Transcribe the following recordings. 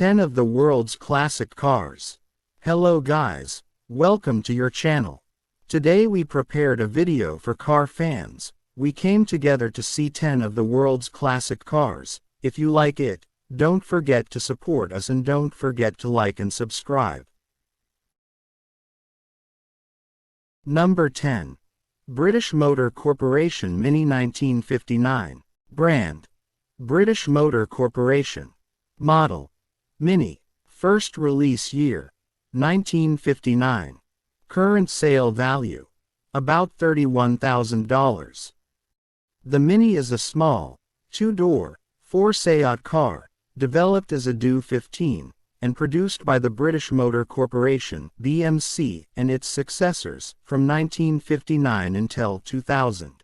10 of the world's classic cars. Hello guys, welcome to your channel. Today we prepared a video for car fans. We came together to see 10 of the world's classic cars. If you like it, don't forget to support us and don't forget to like and subscribe. Number 10. British Motor Corporation Mini 1959. Brand: British Motor Corporation. Model: Mini. First release year: 1959. Current sale value: about $31,000. The Mini is a small, two-door, four-seat car, developed as a DO15, and produced by the British Motor Corporation (BMC) and its successors, from 1959 until 2000.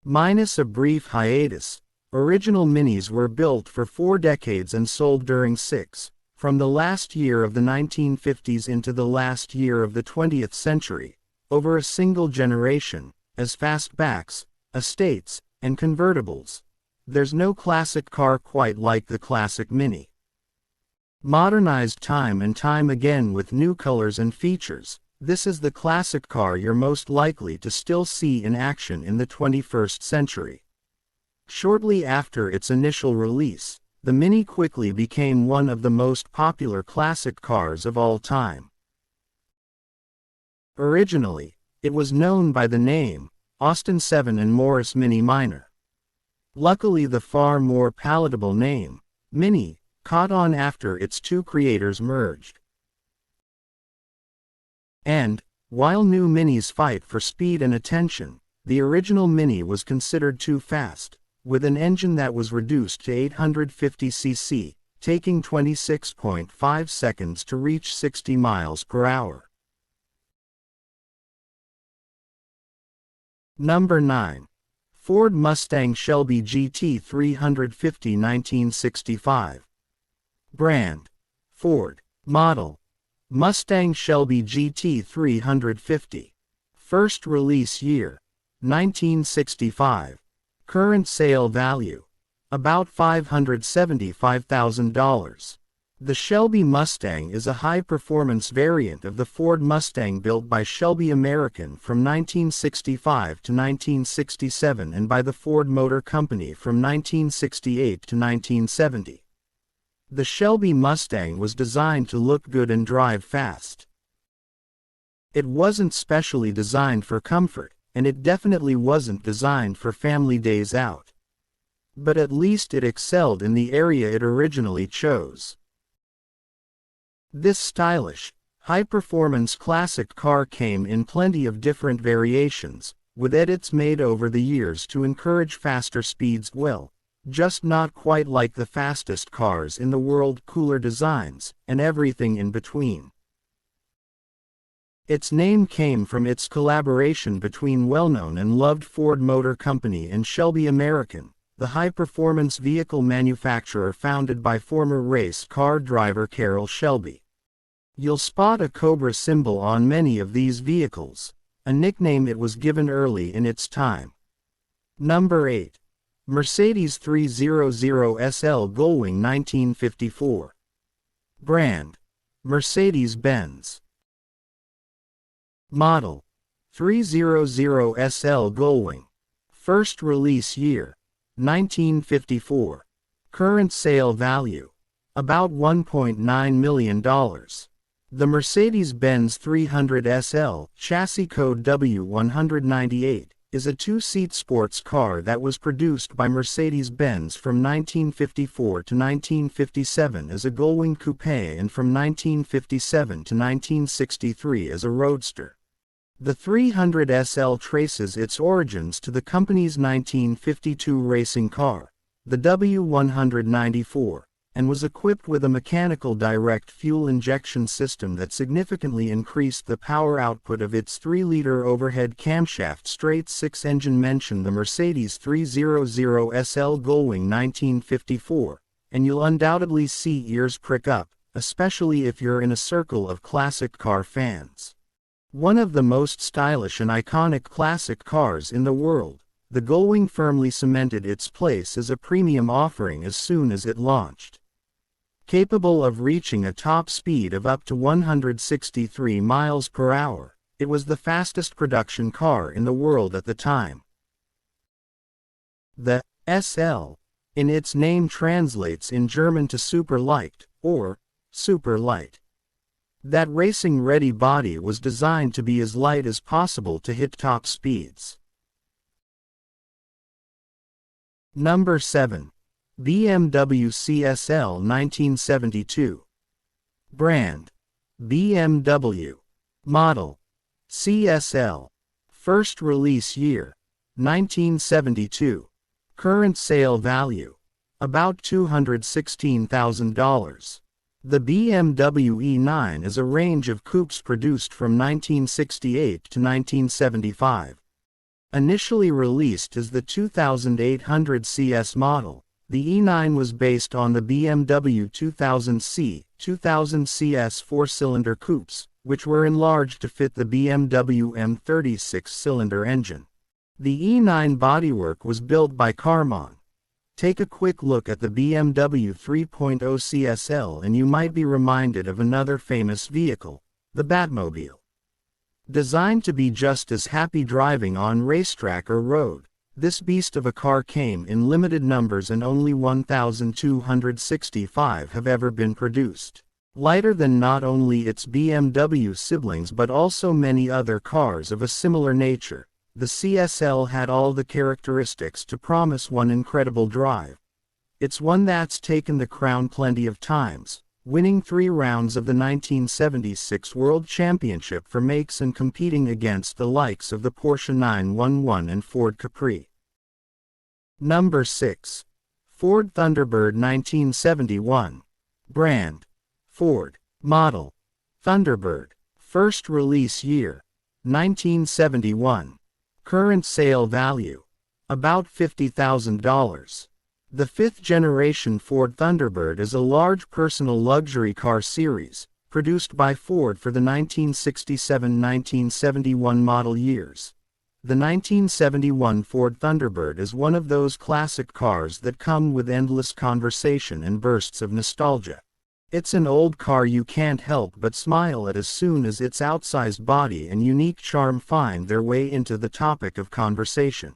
Minus a brief hiatus, original Minis were built for 4 decades and sold during 6, from the last year of the 1950s into the last year of the 20th century, over a single generation, as fastbacks, estates, and convertibles. There's no classic car quite like the classic Mini. Modernized time and time again with new colors and features, this is the classic car you're most likely to still see in action in the 21st century. Shortly after its initial release, the Mini quickly became one of the most popular classic cars of all time. Originally, it was known by the name Austin 7 and Morris Mini Minor. Luckily, the far more palatable name, Mini, caught on after its two creators merged. And, while new Minis fight for speed and attention, the original Mini was considered too fast, with an engine that was reduced to 850 cc, taking 26.5 seconds to reach 60 miles per hour. Number 9. Ford Mustang Shelby GT 350 1965. Brand: Ford. Model: Mustang Shelby GT 350. First release year: 1965. Current sale value: about $575,000. The Shelby Mustang is a high-performance variant of the Ford Mustang built by Shelby American from 1965 to 1967 and by the Ford Motor Company from 1968 to 1970. The Shelby Mustang was designed to look good and drive fast. It wasn't specially designed for comfort, and it definitely wasn't designed for family days out. But at least it excelled in the area it originally chose. This stylish, high-performance classic car came in plenty of different variations, with edits made over the years to encourage faster speeds. Well, just not quite like the fastest cars in the world, cooler designs, and everything in between. Its name came from its collaboration between well-known and loved Ford Motor Company and Shelby American, the high-performance vehicle manufacturer founded by former race car driver Carroll Shelby. You'll spot a cobra symbol on many of these vehicles, a nickname it was given early in its time. Number 8. Mercedes 300 SL Gullwing 1954. Brand: Mercedes-Benz. Model: 300 SL Gullwing. First release year: 1954. Current sale value: about $1.9 million. The Mercedes-Benz 300 SL, chassis code W198, is a two-seat sports car that was produced by Mercedes-Benz from 1954 to 1957 as a Gullwing coupe and from 1957 to 1963 as a roadster. The 300 SL traces its origins to the company's 1952 racing car, the W194, and was equipped with a mechanical direct fuel injection system that significantly increased the power output of its 3-liter overhead camshaft straight-six engine. Mention the Mercedes 300 SL Gullwing 1954, and you'll undoubtedly see ears prick up, especially if you're in a circle of classic car fans. One of the most stylish and iconic classic cars in the world, the Gullwing firmly cemented its place as a premium offering as soon as it launched. Capable of reaching a top speed of up to 163 miles per hour, it was the fastest production car in the world at the time. The SL, in its name, translates in German to super light, or super light. That racing-ready body was designed to be as light as possible to hit top speeds. Number 7. BMW CSL 1972. Brand: BMW. Model: CSL. First release year: 1972. Current sale value: about $216,000. The BMW E9 is a range of coupes produced from 1968 to 1975. Initially released as the 2800 CS model, the E9 was based on the BMW 2000C, 2000 CS 4-cylinder coupes, which were enlarged to fit the BMW M30 6-cylinder engine. The E9 bodywork was built by Carmon. Take a quick look at the BMW 3.0 CSL and you might be reminded of another famous vehicle, the Batmobile. Designed to be just as happy driving on racetrack or road, this beast of a car came in limited numbers and only 1,265 have ever been produced. Lighter than not only its BMW siblings but also many other cars of a similar nature, the CSL had all the characteristics to promise one incredible drive. It's one that's taken the crown plenty of times, winning 3 rounds of the 1976 World Championship for makes and competing against the likes of the Porsche 911 and Ford Capri. Number 6. Ford Thunderbird 1971. Brand: Ford. Model: Thunderbird. First release year: 1971. Current sale value: about $50,000. The 5th generation Ford Thunderbird is a large personal luxury car series, produced by Ford for the 1967-1971 model years. The 1971 Ford Thunderbird is one of those classic cars that come with endless conversation and bursts of nostalgia. It's an old car you can't help but smile at as soon as its outsized body and unique charm find their way into the topic of conversation.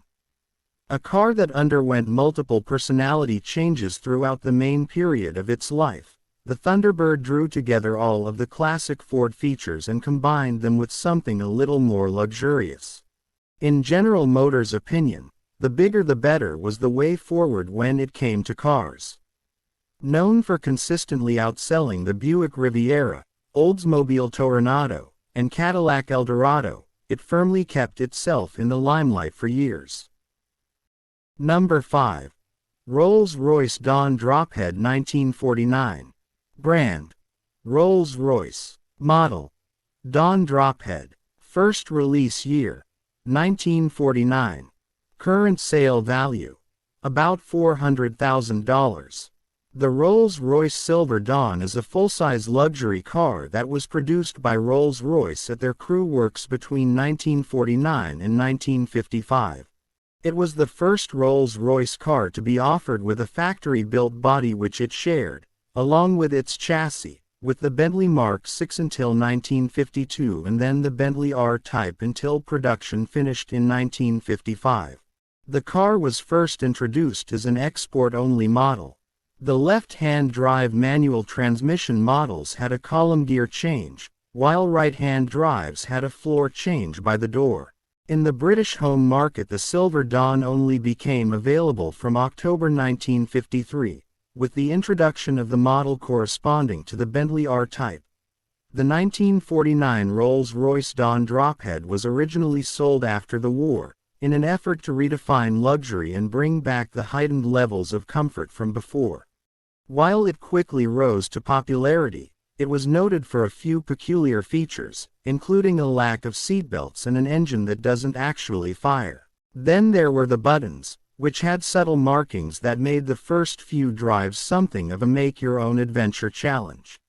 A car that underwent multiple personality changes throughout the main period of its life, the Thunderbird drew together all of the classic Ford features and combined them with something a little more luxurious. In General Motors' opinion, the bigger the better was the way forward when it came to cars. Known for consistently outselling the Buick Riviera, Oldsmobile Toronado, and Cadillac Eldorado, it firmly kept itself in the limelight for years. Number 5. Rolls-Royce Dawn Drophead 1949. Brand: Rolls-Royce. Model: Dawn Drophead. First release year: 1949. Current sale value: about $400,000. The Rolls-Royce Silver Dawn is a full-size luxury car that was produced by Rolls-Royce at their Crewe works between 1949 and 1955. It was the first Rolls-Royce car to be offered with a factory-built body which it shared, along with its chassis, with the Bentley Mark VI until 1952 and then the Bentley R-Type until production finished in 1955. The car was first introduced as an export-only model. The left-hand drive manual transmission models had a column gear change, while right-hand drives had a floor change by the door. In the British home market, the Silver Dawn only became available from October 1953, with the introduction of the model corresponding to the Bentley R-Type. The 1949 Rolls-Royce Dawn Drophead was originally sold after the war, in an effort to redefine luxury and bring back the heightened levels of comfort from before. While it quickly rose to popularity, it was noted for a few peculiar features, including a lack of seatbelts and an engine that doesn't actually fire. Then there were the buttons, which had subtle markings that made the first few drives something of a make-your-own adventure challenge.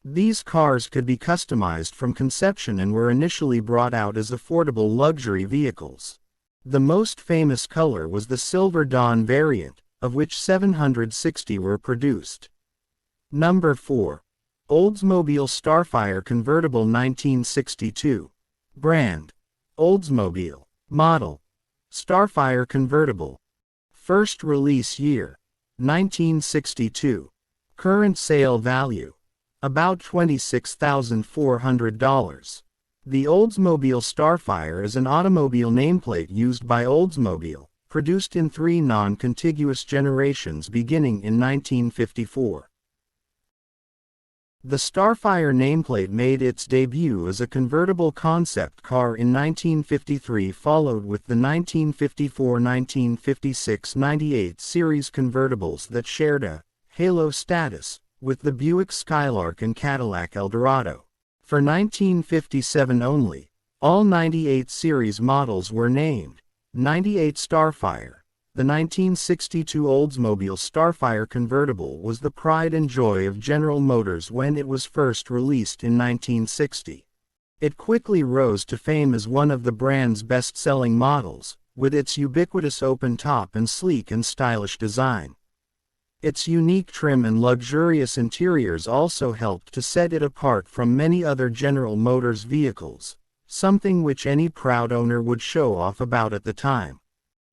These cars could be customized from conception and were initially brought out as affordable luxury vehicles. The most famous color was the Silver Dawn variant, of which 760 were produced. Number 4. Oldsmobile Starfire Convertible 1962. Brand: Oldsmobile. Model: Starfire Convertible. First release year: 1962. Current sale value: about $26,400. The Oldsmobile Starfire is an automobile nameplate used by Oldsmobile, produced in 3 non-contiguous generations beginning in 1954. The Starfire nameplate made its debut as a convertible concept car in 1953, followed with the 1954, 1956, 98 series convertibles that shared a halo status with the Buick Skylark and Cadillac Eldorado. For 1957 only, all 98 series models were named 98 Starfire. The 1962 Oldsmobile Starfire convertible was the pride and joy of General Motors when it was first released in 1960. It quickly rose to fame as one of the brand's best-selling models, with its ubiquitous open top and sleek and stylish design. Its unique trim and luxurious interiors also helped to set it apart from many other General Motors vehicles, something which any proud owner would show off about at the time.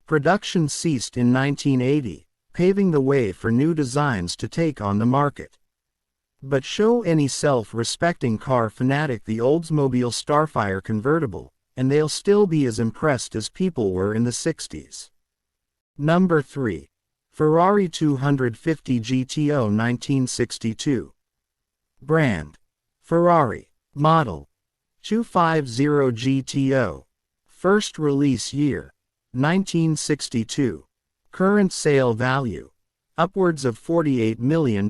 Production ceased in 1980, paving the way for new designs to take on the market. But show any self-respecting car fanatic the Oldsmobile Starfire convertible, and they'll still be as impressed as people were in the 60s. Number 3. Ferrari 250 GTO 1962. Brand: Ferrari. Model: 250 GTO. First release year: 1962. Current sale value: upwards of $48 million.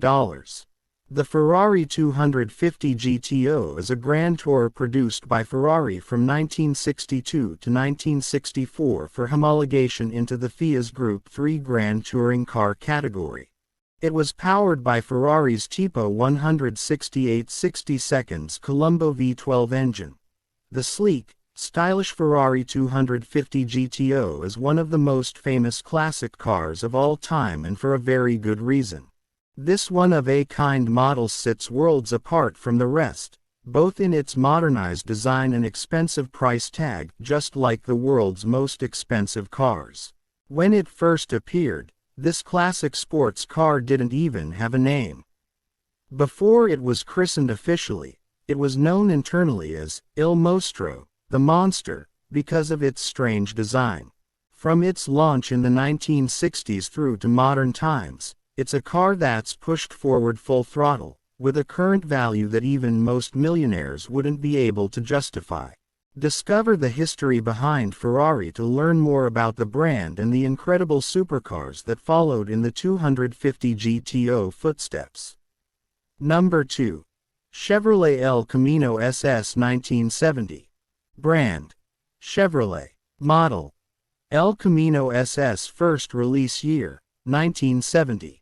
The Ferrari 250 GTO is a Grand Tour produced by Ferrari from 1962 to 1964 for homologation into the FIA's Group 3 Grand Touring Car category. It was powered by Ferrari's Tipo 168 60-seconds Colombo V12 engine. The sleek, stylish Ferrari 250 GTO is one of the most famous classic cars of all time, and for a very good reason. This one-of-a-kind model sits worlds apart from the rest, both in its modernized design and expensive price tag, just like the world's most expensive cars. When it first appeared, this classic sports car didn't even have a name. Before it was christened officially, it was known internally as Il Mostro, the Monster, because of its strange design. From its launch in the 1960s through to modern times, it's a car that's pushed forward full throttle, with a current value that even most millionaires wouldn't be able to justify. Discover the history behind Ferrari to learn more about the brand and the incredible supercars that followed in the 250 GTO footsteps. Number 2. Chevrolet El Camino SS 1970. Brand: Chevrolet. Model: El Camino SS. First release year: 1970.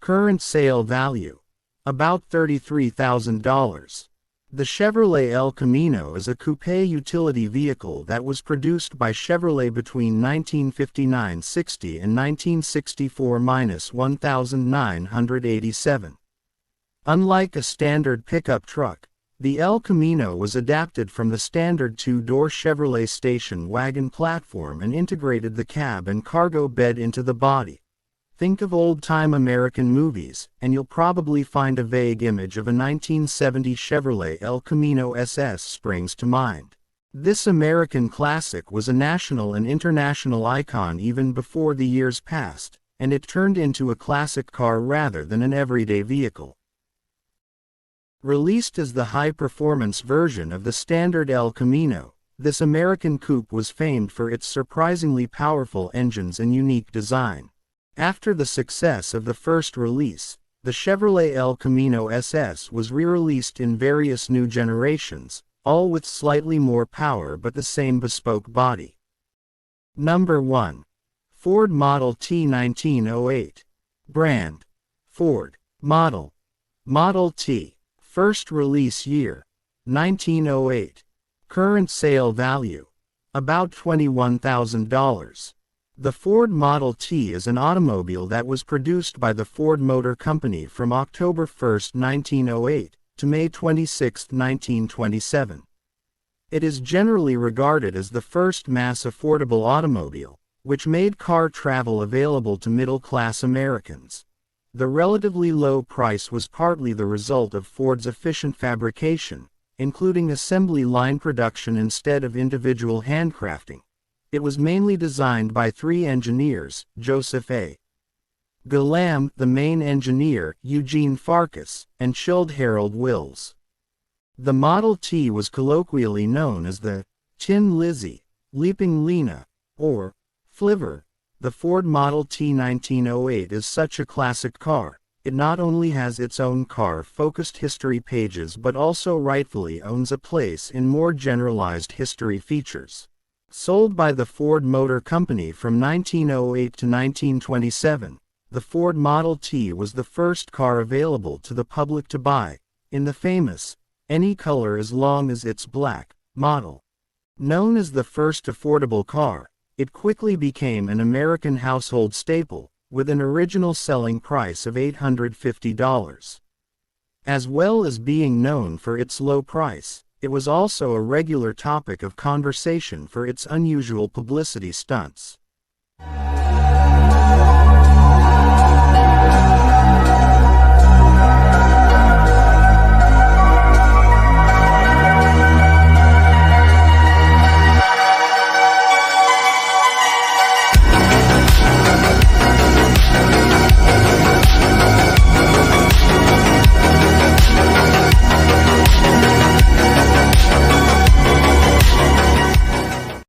Current sale value: about $33,000. The Chevrolet El Camino is a coupe utility vehicle that was produced by Chevrolet between 1959-60 and 1964-1987. Unlike a standard pickup truck, the El Camino was adapted from the standard 2-door Chevrolet station wagon platform and integrated the cab and cargo bed into the body. Think of old-time American movies, and you'll probably find a vague image of a 1970 Chevrolet El Camino SS springs to mind. This American classic was a national and international icon even before the years passed, and it turned into a classic car rather than an everyday vehicle. Released as the high-performance version of the standard El Camino, this American coupe was famed for its surprisingly powerful engines and unique design. After the success of the first release, the Chevrolet El Camino SS was re-released in various new generations, all with slightly more power but the same bespoke body. Number 1. Ford Model T 1908. Brand: Ford. Model: Model T. First release year: 1908. Current sale value: about $21,000. The Ford Model T is an automobile that was produced by the Ford Motor Company from October 1, 1908, to May 26, 1927. It is generally regarded as the first mass affordable automobile, which made car travel available to middle-class Americans. The relatively low price was partly the result of Ford's efficient fabrication, including assembly line production instead of individual handcrafting. It was mainly designed by three engineers: Joseph A. Gallam, the main engineer, Eugene Farkas, and Childe Harold Wills. The Model T was colloquially known as the Tin Lizzie, Leaping Lena, or Flivver. The Ford Model T 1908 is such a classic car. It not only has its own car-focused history pages but also rightfully owns a place in more generalized history features. Sold by the Ford Motor Company from 1908 to 1927, the Ford Model T was the first car available to the public to buy, in the famous, "any color as long as it's black" model. Known as the first affordable car, it quickly became an American household staple, with an original selling price of $850. As well as being known for its low price, it was also a regular topic of conversation for its unusual publicity stunts.